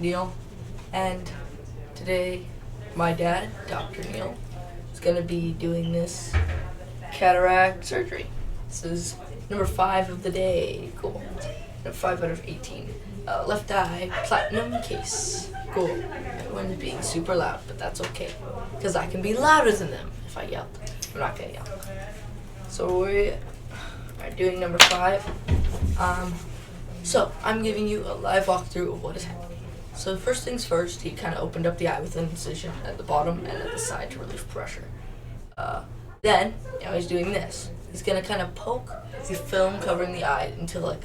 Neil, and today my dad, Dr. Neil, is going to be doing this cataract surgery. This is number 5 of the day. Cool. Number 5 out of 18. Left eye, platinum case. Cool. Everyone's being super loud, but that's okay, because I can be louder than them if I yell. I'm not going to yell. So we are doing number 5. So I'm giving you a live walkthrough of what is happening. So first things first, he kind of opened up the eye with an incision at the bottom and at the side to relieve pressure. Then, now he's doing this. He's going to kind of poke the film covering the eye until, like,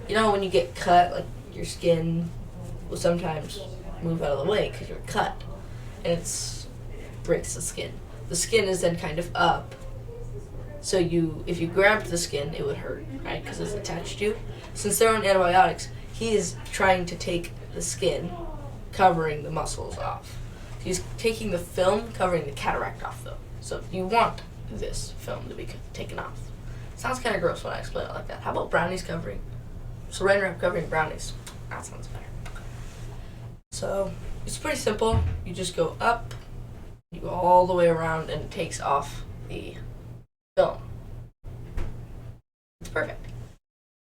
you know when you get cut, like your skin will sometimes move out of the way because you're cut, and it breaks the skin. The skin is then kind of up, so if you grabbed the skin, it would hurt, right, because it's attached to you. Since they're on antibiotics, he is trying to take the skin covering the muscles off. He's taking the film covering the cataract off, though. So you want this film to be taken off. Sounds kind of gross when I explain it like that. How about brownies covering, saran wrap covering brownies? That sounds better. So it's pretty simple. You just go up, you go all the way around, and it takes off the film. It's perfect.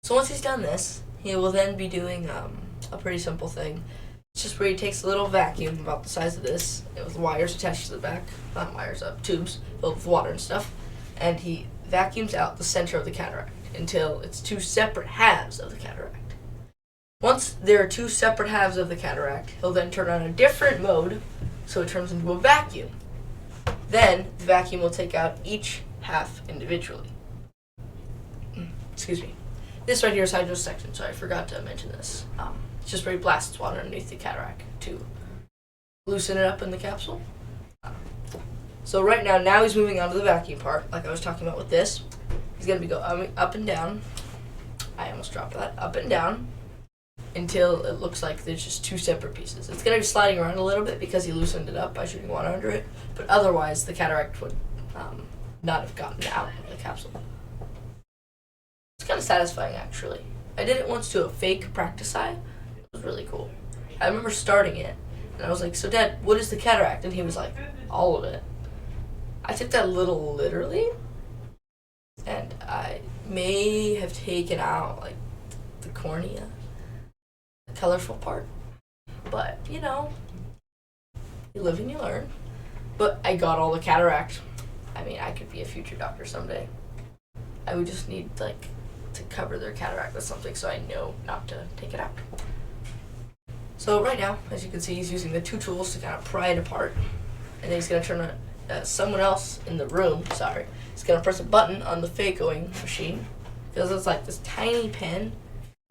So once he's done this, he will then be doing a pretty simple thing. It's just where he takes a little vacuum about the size of this, with wires attached to the back, not wires, tubes filled with water and stuff, and he vacuums out the center of the cataract until it's 2 separate halves of the cataract. Once there are 2 separate halves of the cataract, he'll then turn on a different mode, so it turns into a vacuum. Then the vacuum will take out each half individually. Excuse me. This right here is hydrosection, so I forgot to mention this. It's just where he blasts water underneath the cataract to loosen it up in the capsule. So right now he's moving on to the vacuum part, like I was talking about with this. He's going to be going up and down. I almost dropped that. Up and down until it looks like there's just 2 separate pieces. It's going to be sliding around a little bit because he loosened it up by shooting water under it, but otherwise the cataract would not have gotten out of the capsule. It's kind of satisfying, actually. I did it once to a fake practice eye. It was really cool. I remember starting it, and I was like, "So Dad, what is the cataract?" And he was like, "All of it." I took that a little literally, and I may have taken out, like, the cornea, the colorful part. But, you know, you live and you learn. But I got all the cataract. I mean, I could be a future doctor someday. I would just need, like, to cover their cataract with something so I know not to take it out. So right now, as you can see, he's using the 2 tools to kind of pry it apart. And then he's going to turn someone else in the room, he's going to press a button on the phacoing machine, because it's like this tiny pen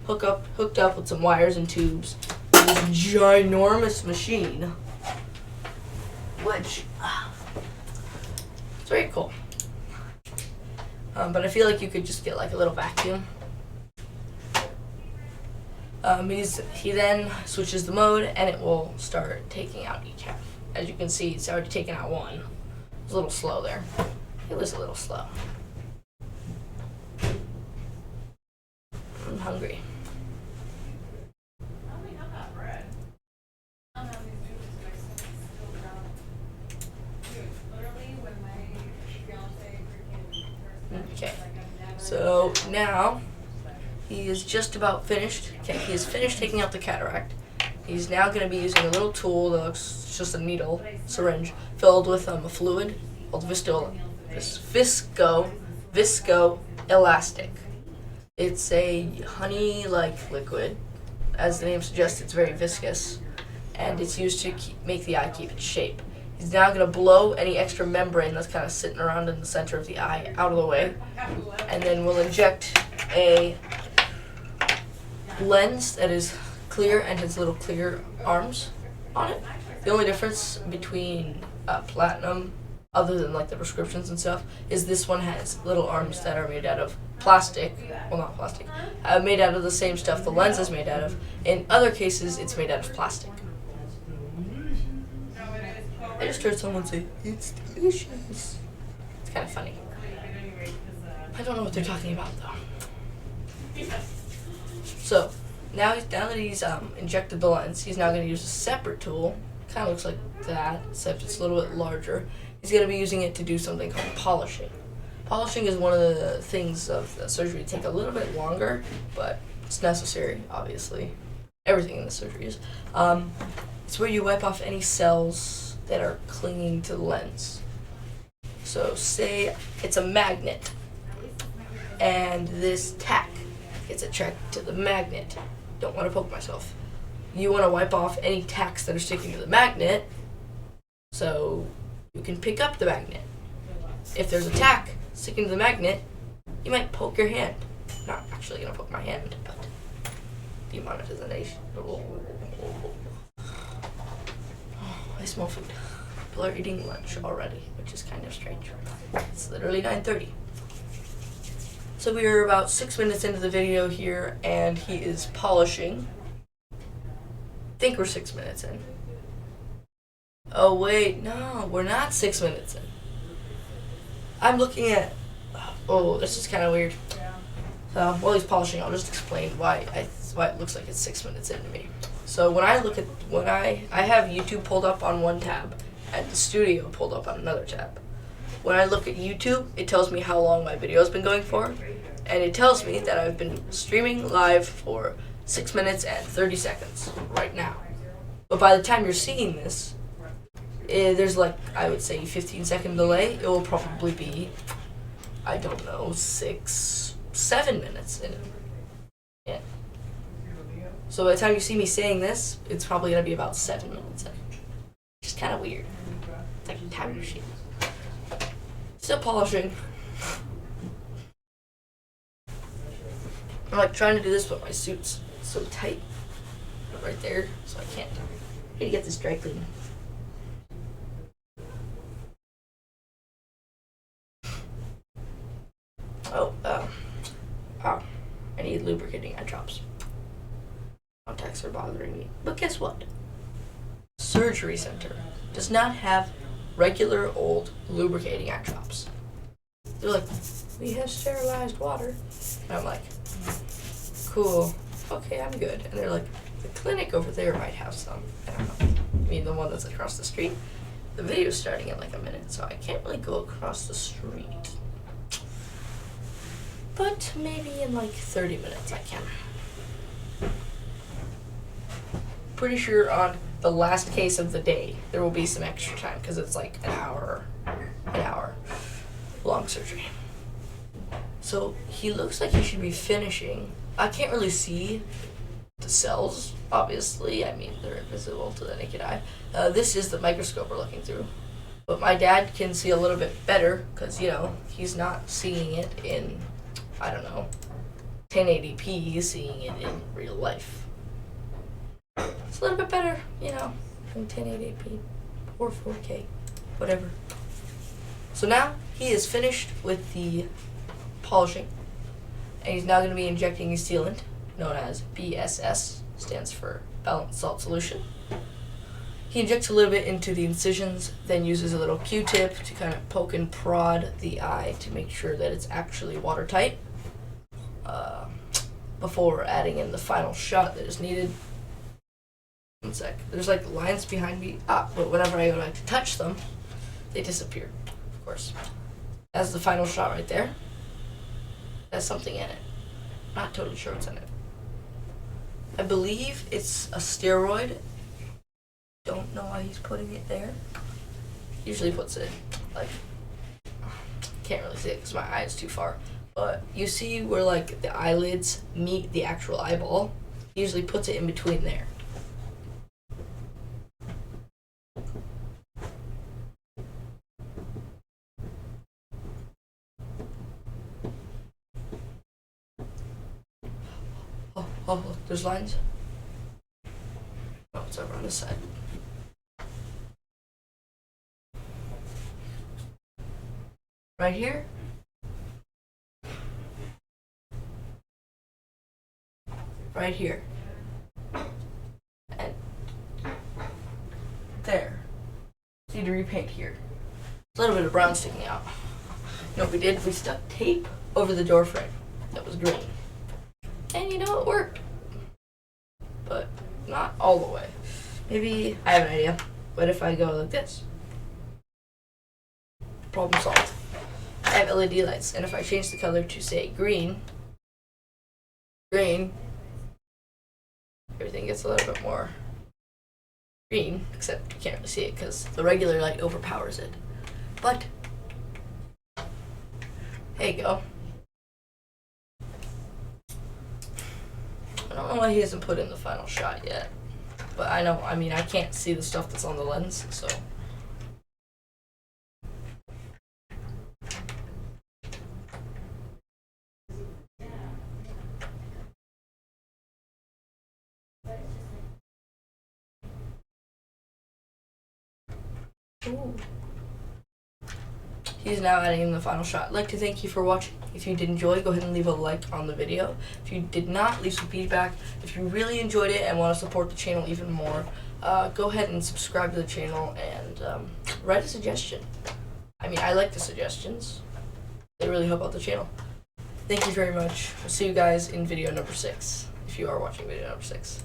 hooked up with some wires and tubes. This ginormous machine, which it's very cool. But I feel like you could just get like a little vacuum. He then switches the mode, and it will start taking out each half. As you can see, it's already taken out one. It was a little slow there. It was a little slow. I'm hungry. Okay, so now he is just about finished. Okay, he is finished taking out the cataract. He's now going to be using a little tool that looks just a needle, syringe, filled with a fluid called viscoelastic. It's a honey-like liquid. As the name suggests, it's very viscous, and it's used to make the eye keep its shape. He's now going to blow any extra membrane that's kind of sitting around in the center of the eye out of the way, and then we'll inject a lens that is clear and has little clear arms on it. The only difference between platinum, other than like the prescriptions and stuff, is this one has little arms that are made out of plastic. Well, not plastic. Made out of the same stuff the lens is made out of. In other cases, it's made out of plastic. I just heard someone say, "It's delicious." It's kind of funny. I don't know what they're talking about, though. So, now that he's injected the lens, he's now going to use a separate tool. Kind of looks like that, except it's a little bit larger. He's going to be using it to do something called polishing. Polishing is one of the things of the surgery take a little bit longer, but it's necessary, obviously. Everything in the surgery is. It's where you wipe off any cells that are clinging to the lens. So say it's a magnet, and this tack gets attracted to the magnet. Don't want to poke myself. You want to wipe off any tacks that are sticking to the magnet so you can pick up the magnet. If there's a tack sticking to the magnet, you might poke your hand. Not actually going to poke my hand, but demonetization. Oh, I smell food. People are eating lunch already, which is kind of strange. It's literally 9:30. So we are about 6 minutes into the video here, and he is polishing. I think we're 6 minutes in. Oh wait, no, we're not 6 minutes in. I'm looking at, oh, this is kind of weird. So while he's polishing, I'll just explain why it looks like it's 6 minutes into me. So when I have YouTube pulled up on one tab and the studio pulled up on another tab. When I look at YouTube, it tells me how long my video has been going for, and it tells me that I've been streaming live for 6 minutes and 30 seconds right now. But by the time you're seeing this, there's like, I would say, 15-second delay. It will probably be, I don't know, 6, 7 minutes in. Yeah. So by the time you see me saying this, it's probably going to be about 7 minutes in. Which is kind of weird. It's like a time machine. Still polishing. I'm like trying to do this, but my suit's so tight right there, so I can't. I need to get this dry clean. I need lubricating eye drops. Contacts are bothering me. But guess what? Surgery center does not have regular old lubricating eye drops. They're like, we have sterilized water. And I'm like, cool. Okay, I'm good. And they're like, the clinic over there might have some. I don't know. I mean, the one that's across the street. The video's starting in like a minute, so I can't really go across the street. But maybe in like 30 minutes I can. Pretty sure on the last case of the day there will be some extra time because it's like an hour long surgery. So he looks like he should be finishing. I can't really see the cells, obviously. I mean, they're invisible to the naked eye. This is the microscope we're looking through. But my dad can see a little bit better because, you know, he's not seeing it in, I don't know, 1080p. He's seeing it in real life. It's a little bit better, you know, than 1080p or 4K, whatever. So now he is finished with the polishing, and he's now going to be injecting a sealant known as BSS, stands for balanced salt solution. He injects a little bit into the incisions, then uses a little Q-tip to kind of poke and prod the eye to make sure that it's actually watertight before adding in the final shot that is needed. One sec. There's like lines behind me, but whenever I go like to touch them, they disappear, of course. That's the final shot right there. There's something in it. Not totally sure what's in it. I believe it's a steroid. Don't know why he's putting it there. Usually puts it like, can't really see it because my eye is too far. But you see where like the eyelids meet the actual eyeball? He usually puts it in between there. Oh, there's lines. Oh, it's over on this side. Right here. Right here. And there. Need to repaint here. A little bit of brown sticking out. You know what we did? We stuck tape over the door frame that was green. And you know, it worked. all the way. Maybe, I have an idea. What if I go like this? Problem solved. I have LED lights, and if I change the color to, say, green, everything gets a little bit more green, except you can't really see it because the regular light overpowers it. But, there you go. I don't know why he hasn't put in the final shot yet. But I mean, I can't see the stuff that's on the lens, so. Ooh. He's now adding in the final shot. I'd like to thank you for watching. If you did enjoy, go ahead and leave a like on the video. If you did not, leave some feedback. If you really enjoyed it and want to support the channel even more, go ahead and subscribe to the channel and write a suggestion. I mean, I like the suggestions. They really help out the channel. Thank you very much. We'll see you guys in video number 6, if you are watching video number 6.